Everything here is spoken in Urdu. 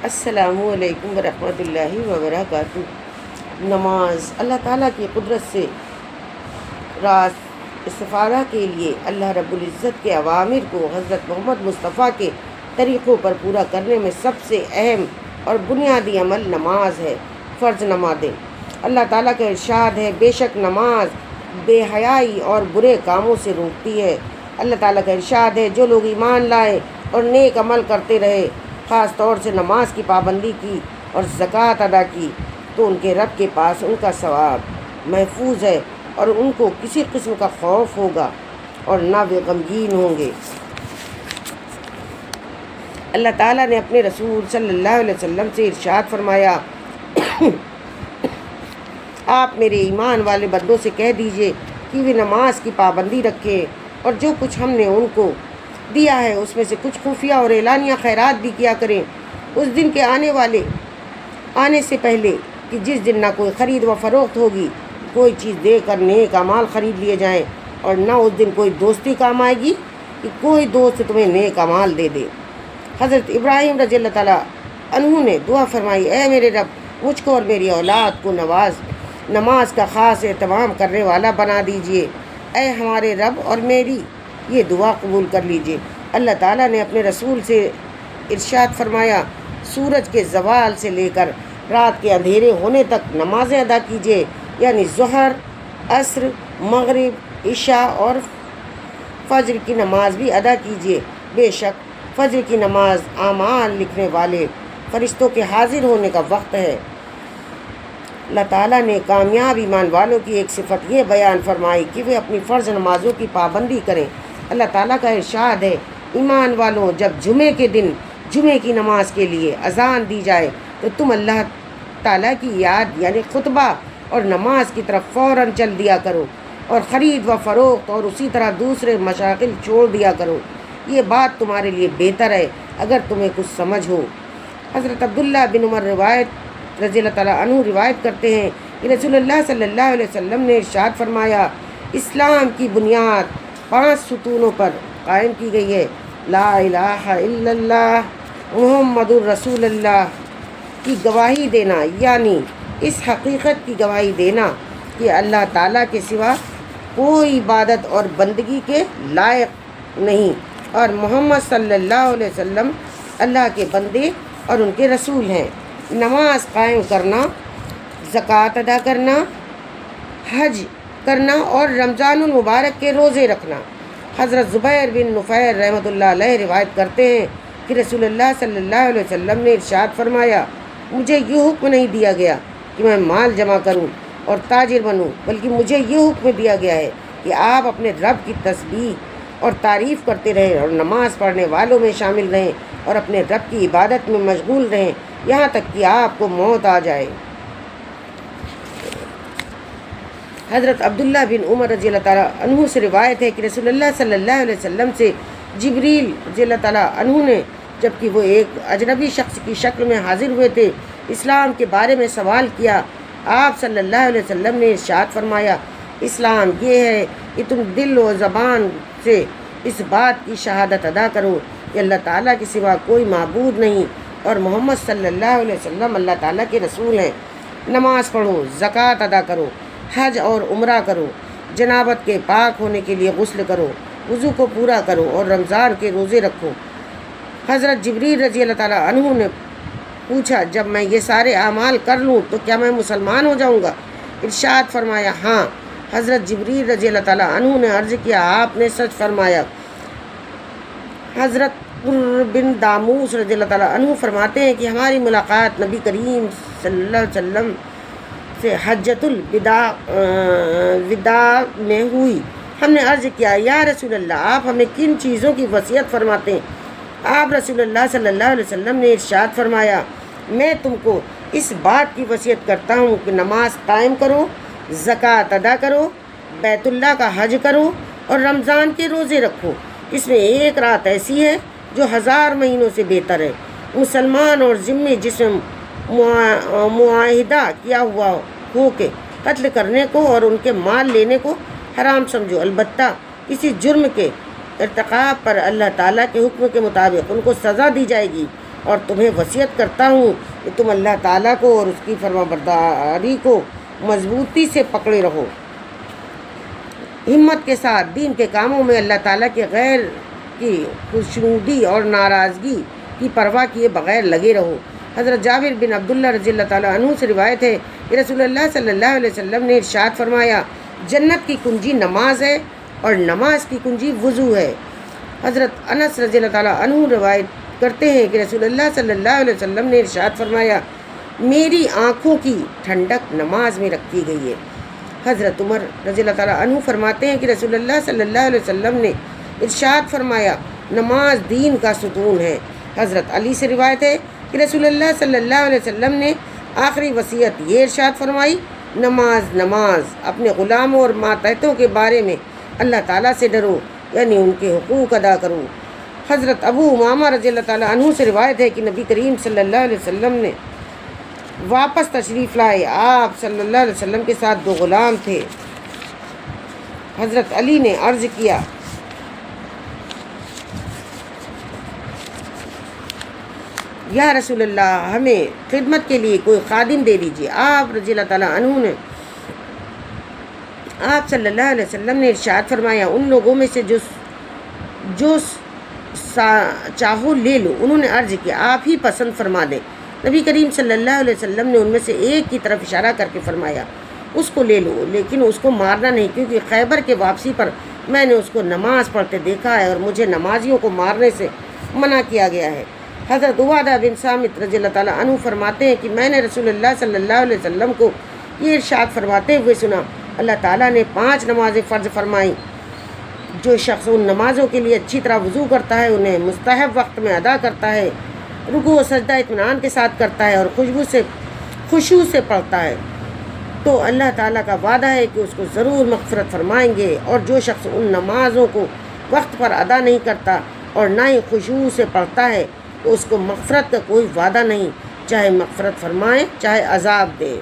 السلام علیکم ورحمۃ اللہ وبرکاتہ۔ نماز اللہ تعالیٰ کی قدرت سے راست استفادہ کے لیے اللہ رب العزت کے اوامر کو حضرت محمد مصطفیٰ کے طریقوں پر پورا کرنے میں سب سے اہم اور بنیادی عمل نماز ہے۔ فرض نمازیں اللہ تعالیٰ کا ارشاد ہے، بے شک نماز بے حیائی اور برے کاموں سے روکتی ہے۔ اللہ تعالیٰ کا ارشاد ہے، جو لوگ ایمان لائے اور نیک عمل کرتے رہے، خاص طور سے نماز کی پابندی کی اور زکوٰۃ ادا کی، تو ان کے رب کے پاس ان کا ثواب محفوظ ہے اور ان کو کسی قسم کا خوف ہوگا اور نہ وہ غمگین ہوں گے۔ اللہ تعالیٰ نے اپنے رسول صلی اللہ علیہ وسلم سے ارشاد فرمایا، آپ میرے ایمان والے بندوں سے کہہ دیجئے کہ وہ نماز کی پابندی رکھیں اور جو کچھ ہم نے ان کو دیا ہے اس میں سے کچھ خفیہ اور اعلانیہ خیرات بھی کیا کریں، اس دن کے آنے سے پہلے کہ جس دن نہ کوئی خرید و فروخت ہوگی، کوئی چیز دے کر نیک اعمال خرید لیے جائیں، اور نہ اس دن کوئی دوستی کام آئے گی کہ کوئی دوست تمہیں نیک اعمال دے دے۔ حضرت ابراہیم رضی اللہ تعالیٰ عنہ نے دعا فرمائی، اے میرے رب، مجھ کو اور میری اولاد کو نماز کا خاص اہتمام کرنے والا بنا دیجئے۔ اے ہمارے رب، اور میری یہ دعا قبول کر لیجئے۔ اللہ تعالیٰ نے اپنے رسول سے ارشاد فرمایا، سورج کے زوال سے لے کر رات کے اندھیرے ہونے تک نمازیں ادا کیجئے، یعنی ظہر، عصر، مغرب، عشاء اور فجر کی نماز بھی ادا کیجئے۔ بے شک فجر کی نماز اعمال لکھنے والے فرشتوں کے حاضر ہونے کا وقت ہے۔ اللہ تعالیٰ نے کامیاب ایمان والوں کی ایک صفت یہ بیان فرمائی کہ وہ اپنی فرض نمازوں کی پابندی کریں۔ اللہ تعالیٰ کا ارشاد ہے، ایمان والوں، جب جمعے کے دن جمعے کی نماز کے لیے اذان دی جائے تو تم اللہ تعالیٰ کی یاد یعنی خطبہ اور نماز کی طرف فوراً چل دیا کرو، اور خرید و فروخت اور اسی طرح دوسرے مشاغل چھوڑ دیا کرو۔ یہ بات تمہارے لیے بہتر ہے اگر تمہیں کچھ سمجھ ہو۔ حضرت عبداللہ بن عمر رضی اللہ تعالیٰ عنہ روایت کرتے ہیں کہ رسول اللہ صلی اللہ علیہ وسلم نے ارشاد فرمایا، اسلام کی بنیاد 5 ستونوں پر قائم کی گئی ہے، لا الہ الا اللہ محمد الرسول اللہ کی گواہی دینا، یعنی اس حقیقت کی گواہی دینا کہ اللہ تعالیٰ کے سوا کوئی عبادت اور بندگی کے لائق نہیں، اور محمد صلی اللہ علیہ وسلم اللہ کے بندے اور ان کے رسول ہیں۔ نماز قائم کرنا، زکوٰۃ ادا کرنا، حج کرنا اور رمضان المبارک کے روزے رکھنا۔ حضرت زبیر بن نفیر رحمۃ اللہ علیہ روایت کرتے ہیں کہ رسول اللہ صلی اللہ علیہ وسلم نے ارشاد فرمایا، مجھے یہ حکم نہیں دیا گیا کہ میں مال جمع کروں اور تاجر بنوں، بلکہ مجھے یہ حکم دیا گیا ہے کہ آپ اپنے رب کی تسبیح اور تعریف کرتے رہیں اور نماز پڑھنے والوں میں شامل رہیں اور اپنے رب کی عبادت میں مشغول رہیں یہاں تک کہ آپ کو موت آ جائے۔ حضرت عبداللہ بن عمر رضی اللہ تعالیٰ عنہ سے روایت ہے کہ رسول اللہ صلی اللہ علیہ وسلم سے جبریل رضی اللہ تعالیٰ عنہ نے، جبکہ وہ ایک اجنبی شخص کی شکل میں حاضر ہوئے تھے، اسلام کے بارے میں سوال کیا۔ آپ صلی اللہ علیہ وسلم نے ارشاد فرمایا، اسلام یہ ہے کہ تم دل و زبان سے اس بات کی شہادت ادا کرو کہ اللہ تعالیٰ کے سوا کوئی معبود نہیں اور محمد صلی اللہ علیہ وسلم اللہ تعالیٰ کے رسول ہیں۔ نماز پڑھو، زکوٰۃ ادا کرو، حج اور عمرہ کرو، جنابت کے پاک ہونے کے لیے غسل کرو، وضو کو پورا کرو اور رمضان کے روزے رکھو۔ حضرت جبریل رضی اللہ تعالیٰ عنہ نے پوچھا، جب میں یہ سارے اعمال کر لوں تو کیا میں مسلمان ہو جاؤں گا؟ ارشاد فرمایا، ہاں۔ حضرت جبریل رضی اللہ تعالیٰ عنہ نے عرض کیا، آپ نے سچ فرمایا۔ حضرت بن داموس رضی اللہ تعالیٰ عنہ فرماتے ہیں کہ ہماری ملاقات نبی کریم صلی اللہ علیہ وسلم سے حجۃ الوداع میں ہوئی۔ ہم نے عرض کیا، یا رسول اللہ، آپ ہمیں کن چیزوں کی وصیت فرماتے ہیں؟ آپ رسول اللہ صلی اللہ علیہ وسلم نے ارشاد فرمایا، میں تم کو اس بات کی وصیت کرتا ہوں کہ نماز قائم کرو، زکوٰۃ ادا کرو، بیت اللہ کا حج کرو اور رمضان کے روزے رکھو۔ اس میں ایک رات ایسی ہے جو 1000 مہینوں سے بہتر ہے۔ مسلمان اور ذمہ جس میں معاہدہ کیا ہوا ہو کہ قتل کرنے کو اور ان کے مال لینے کو حرام سمجھو، البتہ کسی جرم کے ارتکاب پر اللہ تعالیٰ کے حکم کے مطابق ان کو سزا دی جائے گی۔ اور تمہیں وصیت کرتا ہوں کہ تم اللہ تعالیٰ کو اور اس کی فرمانبرداری کو مضبوطی سے پکڑے رہو، ہمت کے ساتھ دین کے کاموں میں اللہ تعالیٰ کے غیر کی خوشنودی اور ناراضگی کی پرواہ کیے بغیر لگے رہو۔ حضرت جابر بن عبداللہ رضی اللہ تعالیٰ عنہ سے روایت ہے کہ رسول اللہ صلی اللہ علیہ وسلم نے ارشاد فرمایا، جنت کی کنجی نماز ہے اور نماز کی کنجی وضو ہے۔ حضرت انس رضی اللہ تعالیٰ عنہ روایت کرتے ہیں کہ رسول اللہ صلی اللہ علیہ وسلم نے ارشاد فرمایا، میری آنکھوں کی ٹھنڈک نماز میں رکھی گئی ہے۔ حضرت عمر رضی اللہ تعالیٰ عنہ فرماتے ہیں کہ رسول اللہ صلی اللہ علیہ وسلم نے ارشاد فرمایا، نماز دین کا ستون ہے۔ حضرت علی سے روایت ہے کہ رسول اللہ صلی اللہ علیہ وسلم نے آخری وصیت یہ ارشاد فرمائی، نماز نماز، اپنے غلاموں اور ماتحتوں کے بارے میں اللہ تعالیٰ سے ڈرو، یعنی ان کے حقوق ادا کرو۔ حضرت ابو امامہ رضی اللہ تعالیٰ عنہ سے روایت ہے کہ نبی کریم صلی اللہ علیہ وسلم نے واپس تشریف لائے، آپ صلی اللہ علیہ وسلم کے ساتھ 2 غلام تھے۔ حضرت علی نے عرض کیا، یا رسول اللہ، ہمیں خدمت کے لیے کوئی خادم دے دیجیے۔ آپ رضی اللہ تعالیٰ عنہ نے آپ صلی اللہ علیہ وسلم نے ارشاد فرمایا، ان لوگوں میں سے جو چاہو لے لو۔ انہوں نے عرض کیا، آپ ہی پسند فرما دیں۔ نبی کریم صلی اللہ علیہ وسلم نے ان میں سے ایک کی طرف اشارہ کر کے فرمایا، اس کو لے لو، لیکن اس کو مارنا نہیں، کیونکہ خیبر کے واپسی پر میں نے اس کو نماز پڑھتے دیکھا ہے اور مجھے نمازیوں کو مارنے سے منع کیا گیا ہے۔ حضرت عبادہ بن صامت رضی اللہ تعالیٰ عنہ فرماتے ہیں کہ میں نے رسول اللہ صلی اللہ علیہ وسلم کو یہ ارشاد فرماتے ہوئے سنا، اللہ تعالیٰ نے 5 نمازیں فرض فرمائیں، جو شخص ان نمازوں کے لیے اچھی طرح وضو کرتا ہے، انہیں مستحب وقت میں ادا کرتا ہے، رکوع و سجدہ اطمینان کے ساتھ کرتا ہے اور خشوع سے پڑھتا ہے، تو اللہ تعالیٰ کا وعدہ ہے کہ اس کو ضرور مغفرت فرمائیں گے۔ اور جو شخص ان نمازوں کو وقت پر ادا نہیں کرتا اور نہ ہی خشوع سے پڑھتا ہے، تو اس کو مغفرت کا کوئی وعدہ نہیں، چاہے مغفرت فرمائے چاہے عذاب دے۔